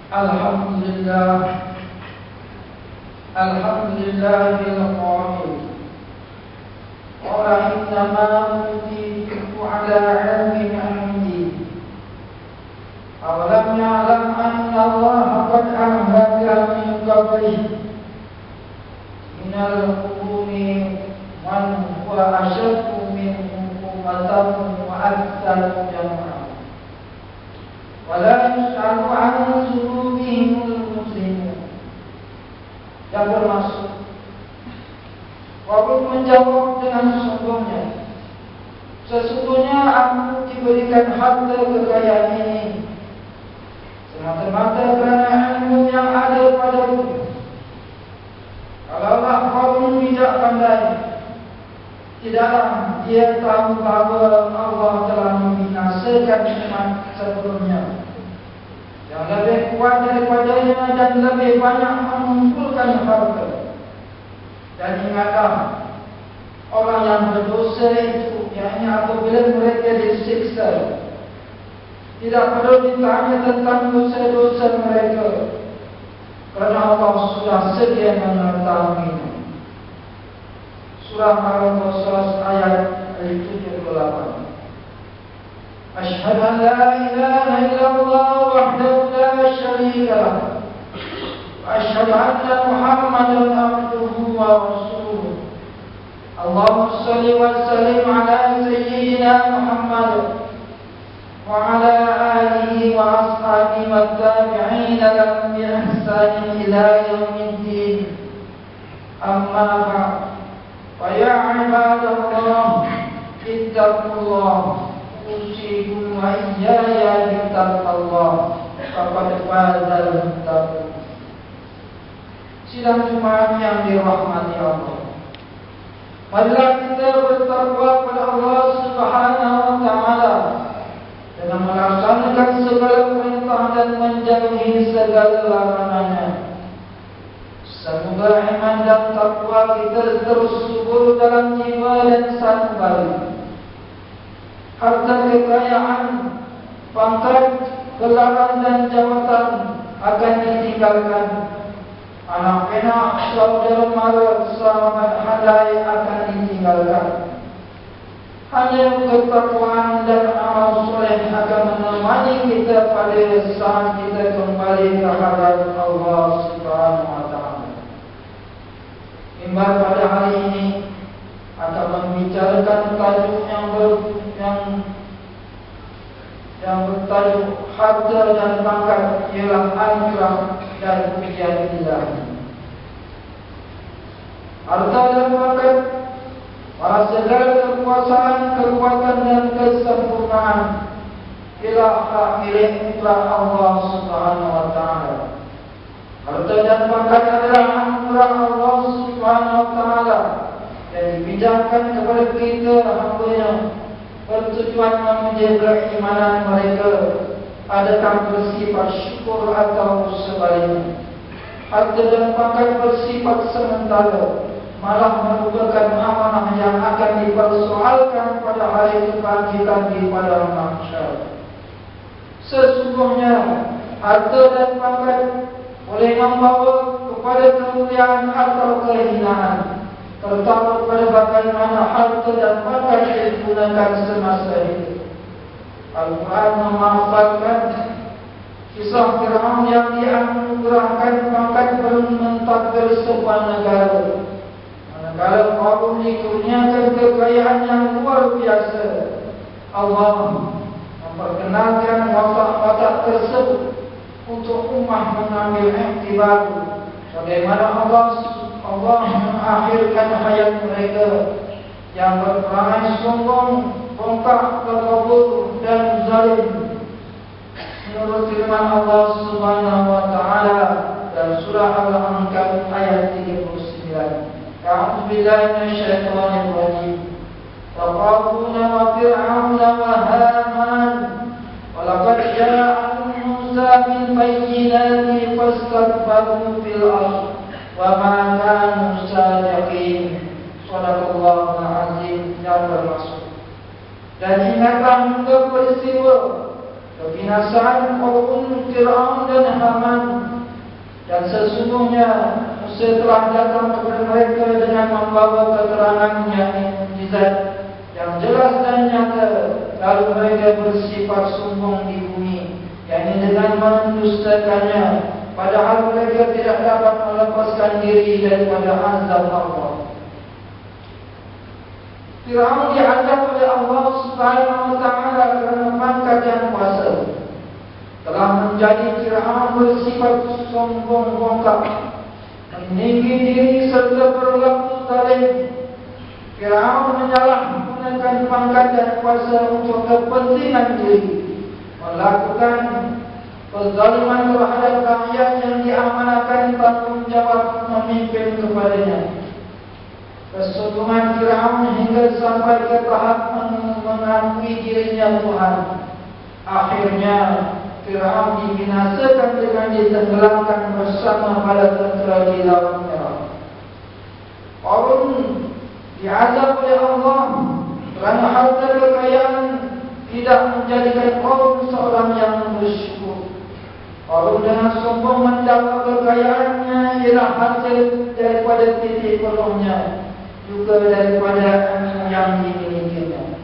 Alhamdulillah, Alhamdulillahil qail. Qala innama utitu ala ilmin indi. Awalam ya'lam anna Allah qad ahlaka min qablihi minal quruni man huwa ashaddu minhum quwwatan wa aktsaru jam'a. Wala yus'alu 'an dzunubihimul muslimun. Yang bermaksud walaupun menjawab dengan sesungguhnya aku diberikan harta kekayaan ini semata-mata kerana ilmu yang ada padaku. Kalaulah kaum tidak pandai, tidaklah dia tahu bahawa Allah telah membinasakan umat sebelumnya yang lebih kuat daripadanya dan lebih banyak mengumpulkan harta. Dan ingatlah, orang yang berdosa itu, yakni apabila mereka disiksa, tidak perlu ditanya tentang dosa-dosa mereka, kerana Allah sudah sedia mengetahuinya. Surah Al-Qasas ayat 78. Asyhadu an la ilaha illallah wahdahu la syarika lahu wa asyhadu anna Muhammadan abduhu wa rasuluh. Allahumma shalli wa sallim ala sayyidina Muhammad wa ala alihi wa ashabihi wa tabi'in lahum bi ihsan ila yaumiddin. Amma ba'd. Wa ya ibadallah, ittaqullah. Usikum wa iyaya bittaqallah. Faqad fazal muttaqun. Sidang Jumat yang dirahmati Allah, marilah kita bertakwa kepada Allah Subhanahu wa taala dengan melaksanakan segala perintah dan menjauhi segala larangannya. Semoga iman dan takwa kita terus subur dalam jiwa dan sanubari. Harta kekayaan, pangkat, gelaran dan jawatan akan ditinggalkan. Anak-anak, saudara mara, sahabat halai akan ditinggalkan. Hanya ketakwaan dan amal soleh akan menemani kita pada saat kita kembali ke hadapan Allah Subhanahu wa taala. Mimbar pada hari ini akan membicarakan tajuk yang bertajuk harta dan pangkat ialah anugerah dan pujian ilahi. Harta dan pangkat, para segala kekuasaan, kekuatan dan kesempurnaan ialah hak milik mutlak Allah Subhanahu wa taala. Harta dan pangkat adalah anugerah Allah Subhanahu wa taala yang dibidangkan kepada kita hamba-Nya, bertujuan menjaga keimanan mereka, adakah bersifat syukur atau sebaliknya. Harta dan pangkat bersifat sementara, malah merupakan amanah yang akan dipersoalkan pada hari kebangkitan di padang mahsyar. Sesungguhnya harta dan pangkat boleh membawa kepada kemuliaan atau kehinaan, terutama pada bagaimana harta dan pangkat digunakan semasa hidup. Al-Quran memaparkan kisah Fir'aun yang dianugerahkan pangkat mentadbir sebuah negara. Manakala kaum dikurniakan kekayaan yang luar biasa, Allah memperkenalkan watak-watak tersebut untuk ummah mengambil iktibar bagaimana Allah mengakhirkan hayat mereka yang berperangai sombong, bongkak, takabur dan zalim. Menurut firman Allah Subhanahu wa taala dalam surah Al-Ankabut ayat 39. A'udzu billahi minasyaitonir rajim. Wa qaruna wa fir'auna wa haman wa laqad ja'ahum Musa bil bayyinati fastakbaru fil ardh wa ma kanu sadiqin. Shadaqallahul azim. Yang bermaksud, dan ingatlah juga peristiwa kebinasaan kaum Fir'aun dan Haman. Dan sesungguhnya Musa telah datang kepada mereka dengan membawa keterangan yang mukjizat yang jelas dan nyata, lalu mereka bersifat sombong di bumi, yakni dengan mendustakannya, padahal mereka tidak dapat melepaskan diri daripada azab Allah. Fir'aun diazab oleh Allah Subhanahu wa taala kerana pangkat dan kuasa. Telah menjadi Fir'aun bersifat sombong bongkak, meninggi diri serta berlaku zalim. Fir'aun menyalahgunakan pangkat dan kuasa untuk kepentingan diri, melakukan kezaliman terhadap rakyat yang diamanahkan tanggungjawab memimpin kepadanya. Kesombongan Fir'aun hingga sampai ke tahap mengakui dirinya Tuhan. Akhirnya Fir'aun dibinasakan dengan ditenggelamkan bersama bala tentera di Laut Merah. Qarun diazab oleh Allah kerana harta kekayaan tidak menjadikan Qarun seorang yang bersyukur. Qarun dengan sombong mendakwa kekayaannya ialah hasil daripada titik penuhnya, juga daripada angin yang dimilikinya.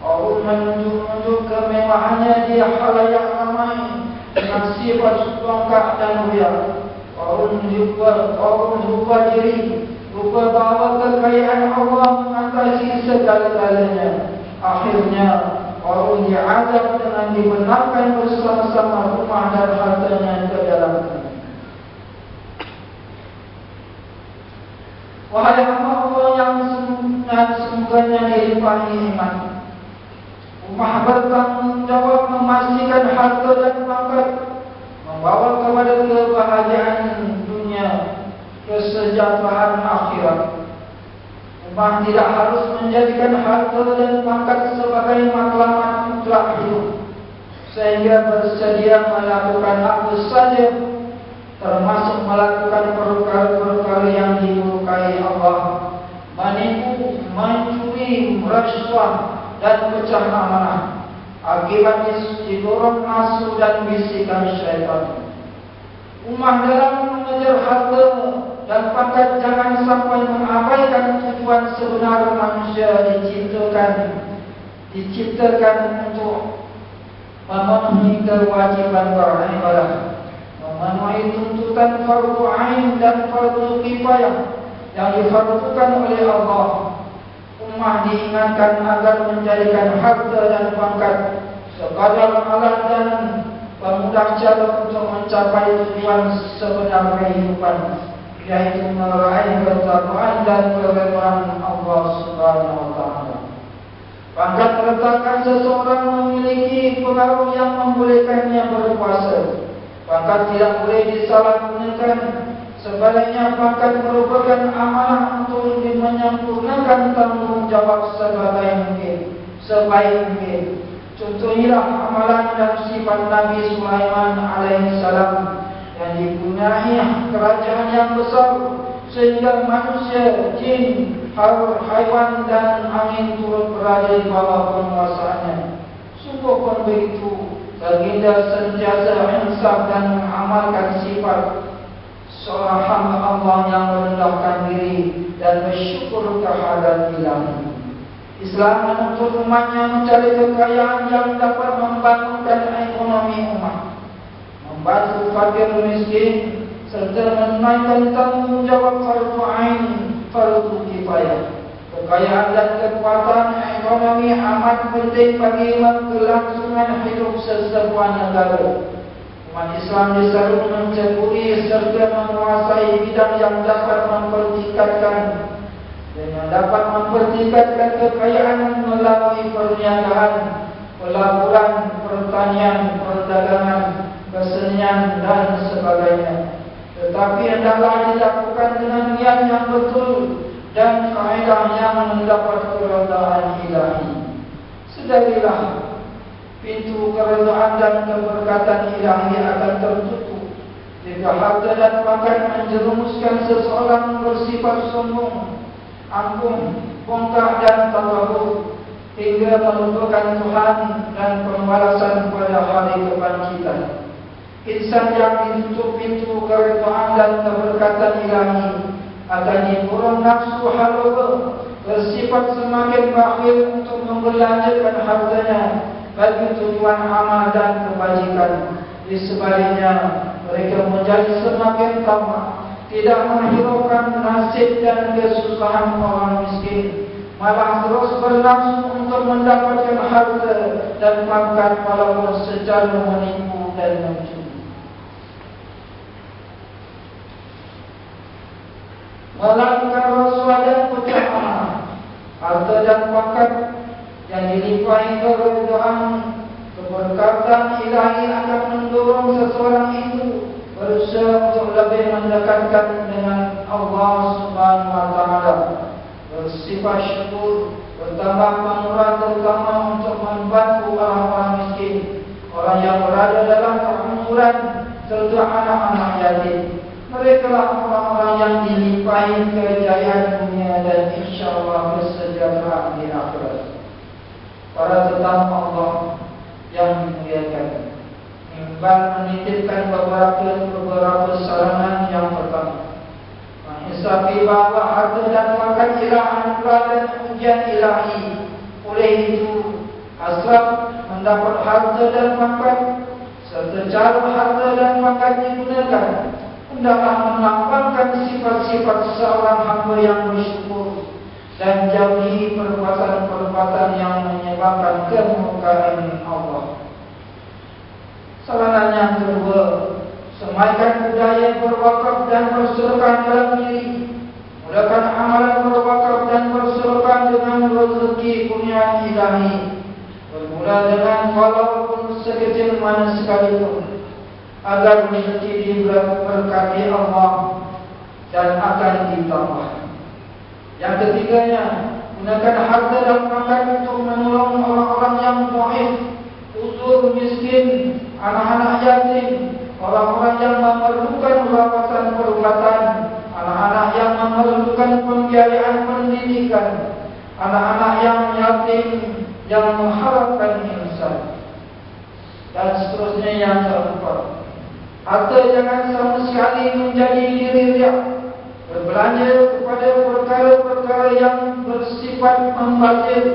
Qarun menunjuk kemewahannya di khalayak ramai dengan sifat bongkak dan riak. Qarun lupa diri, lupa bahawa kekayaan Allah mengatasi segala-galanya. Akhirnya Qarun diazab dengan dibenarkan bersama-sama rumah dan hartanya ke dalamnya. Wahai hamba Allah yang semoga dilimpahi iman, ummah bertanggungjawab memastikan harta dan pangkat membawa kepada kebahagiaan dunia, kesejahteraan akhirat. Ummah tidak harus menjadikan harta dan pangkat sebagai matlamat mutlak hidup, sehingga bersedia melakukan apa saja, termasuk melakukan perkara-perkara yang dimurkai Allah, menipu, mencuri, merasuah dan pecah amanah, akibat didorong nafsu dan bisikan syaitan. Ummah dalam mengejar harta dan pangkat jangan sampai mengabaikan tujuan sebenar manusia diciptakan untuk memenuhi kewajiban beribadah, memenuhi tuntutan fardu ain dan fardu kifayah yang difardukan oleh Allah. Ummah diingatkan agar menjadikan harta dan pangkat sekadar alat dan pemudah cara untuk mencapai tujuan sebenar kehidupan, yaitu meraih ketakwaan dan keridhaan Allah Subhanahu wa taala. Pangkat meletakkan seseorang memiliki pengaruh yang membolehkannya berkuasa. Pangkat tidak boleh disalahgunakan. Sebaliknya pangkat merupakan amanah untuk menyempurnakan tanggungjawab sebaik mungkin. Contohnya amalan dan sifat Nabi Sulaiman alaihissalam yang dipunyai kerajaan yang besar sehingga manusia, jin, haiwan dan angin turut berada di bawah penguasaannya. Sungguh pun begitu, baginda sentiasa insaf dan mengamalkan sifat seorang hamba Allah yang merendahkan diri dan bersyukur kehadirat Ilahi. Islam menuntut umatnya mencari kekayaan yang dapat membangunkan ekonomi umat, membantu fakir miskin, serta menunaikan tanggungjawab fardu ain, fardu kifayah. Kekayaan dan kekuatan ekonomi amat penting bagi kelangsungan hidup sesebuah negara. Umat Islam diseru menceburi serta menguasai bidang yang dapat mempertingkatkan kekayaan melalui perniagaan, pelaburan, pertanian, perdagangan, kesenian dan sebagainya. Tetapi hendaklah dilakukan dengan niat yang betul dan kaedah yang mendapat keridhaan Ilahi. Sedarilah pintu keridhaan dan keberkatan Ilahi akan tertutup jika harta dan pangkat menjerumuskan seseorang bersifat sombong, angkuh, bongkak dan tawaduk, hingga melupakan Tuhan dan pembalasan pada hari kebangkitan. Insan yang ditutup pintu keridhaan dan keberkatan ilahi akan dikurung nafsu haluba, bersifat semakin bakhil untuk membelanjakan hartanya bagi tujuan amal dan kebajikan. Di sebaliknya, mereka menjadi semakin tamak, tidak menghiraukan nasib dan kesusahan orang miskin, malah terus bernafsu untuk mendapatkan harta dan pangkat walaupun secara menipu dan mencuri. Melakukan rasuah dan pecah amanah, harta dan pangkat yang dilimpahi keridhaan keberkatan ilahi akan mendorong seseorang itu berusaha untuk lebih mendekatkan dengan Allah Subhanahu wa Ta'ala, bersifat syukur, bertambah pemurah terutama untuk membantu orang-orang miskin, orang yang berada dalam keumuran serta anak-anak yatim. Mereka lah orang-orang yang dilimpahi kejayaan dunia dan insyaAllah kesejahteraan di akhirat. Para tetamu Allah yang dimuliakan, Imbal menitipkan beberapa sarangan. Yang pertama, menghisabi bahawa harta dan pangkat ialah anugerah dan ujian ilahi. Oleh itu, asal mendapat harta dan pangkat serta cara harta dan pangkat digunakan, hendaklah melambangkan sifat-sifat seorang hamba yang bersyukur dan jauhi perbuatan-perbuatan yang menyebabkan kemurkaan Allah. Saranan yang kedua, semaikan budaya berwakaf dan bersedekah dalam diri. Mulakan amalan berwakaf dan bersedekah dengan rezeki kurniaan ilahi. Bermula dengan walaupun sekecil mana sekalipun, agar rezeki diberkati Allah dan akan ditambah. Yang ketiganya, gunakan harta dan pangkat untuk menolong orang-orang yang dhaif, uzur, miskin, anak-anak yatim, orang-orang yang memerlukan rawatan perubatan, anak-anak yang memerlukan pembiayaan pendidikan, anak-anak yang yatim yang mengharapkan ihsan, dan seterusnya. Yang keempat, harta jangan sama sekali menjadi diri riak, berbelanja kepada perkara-perkara yang bersifat membazir,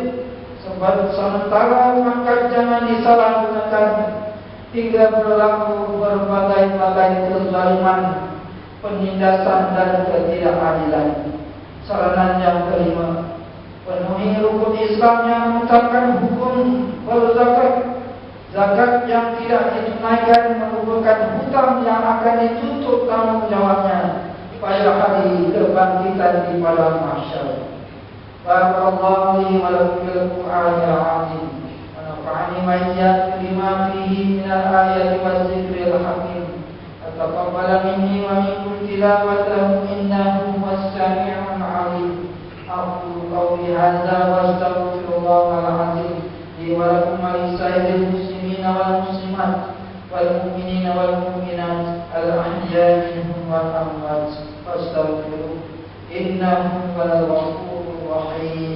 sebab sementara pangkat jangan disalahgunakan hingga berlaku berbagai-bagai kezaliman, penindasan dan ketidakadilan. Saranan yang kelima, penuhi rukun Islam yang menetapkan hukum berzakat. Zakat yang tidak ditunaikan merupakan hutang yang akan ditutup tanggungjawabnya pada hari kebangkitan di padang mahsyar. Barakallahu li wa lakum fil Qur'anil 'azim. Wa nafa'ani wa iyyakum bima fihi min al-ayati waz-zikril hakim. Taqabbal minni wa minkum tilawatahu innahu was-sami'ul 'alim. Aqulu qawli hadza wa astaghfirullahal 'azim li wa lakum wa lisa'iril muslimina wal muslimat wal mu'minina wal mu'minat al-ahya'i minhum wal amwat. Fastaghfiruh innahu huwal ghafurur rahim.